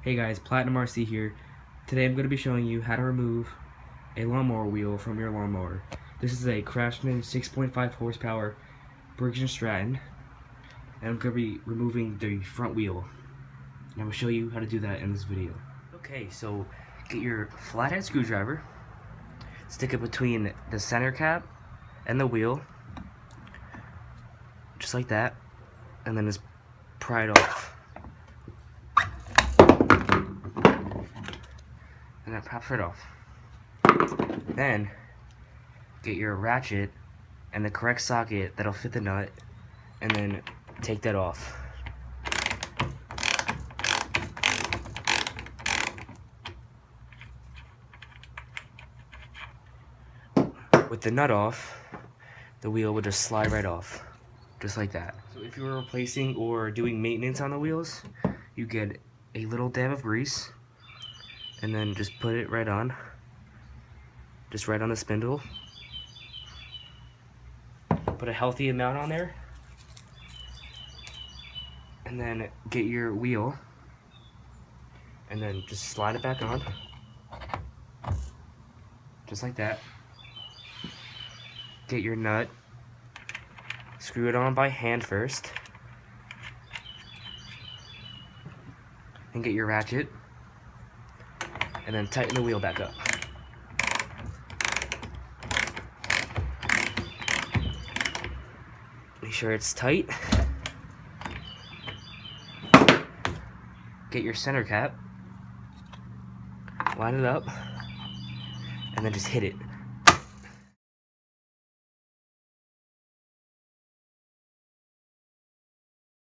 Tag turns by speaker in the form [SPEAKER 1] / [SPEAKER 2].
[SPEAKER 1] Hey guys, PlatinumRC here. Today I'm going to be showing you how to remove a lawnmower wheel from your lawnmower. This is a Craftsman 6.5 horsepower Briggs&Stratton, and I'm going to be removing the front wheel. And I'm going to show you how to do that in this video. Okay, so get your flathead screwdriver, stick it between the center cap and the wheel, just like that, and then just pry it off. And that pops right off. Then get your ratchet and the correct socket that'll fit the nut, and then take that off. With the nut off, the wheel will just slide right off, just like that. So if you're replacing or doing maintenance on the wheels, you get a little dab of grease, and then just put it right on, just right on the spindle. Put a healthy amount on there, and then get your wheel, and then just slide it back on, just like that. Get your nut, screw it on by hand first, and get your ratchet, and then tighten the wheel back up. Make sure it's tight. Get your center cap, line it up, and then just hit it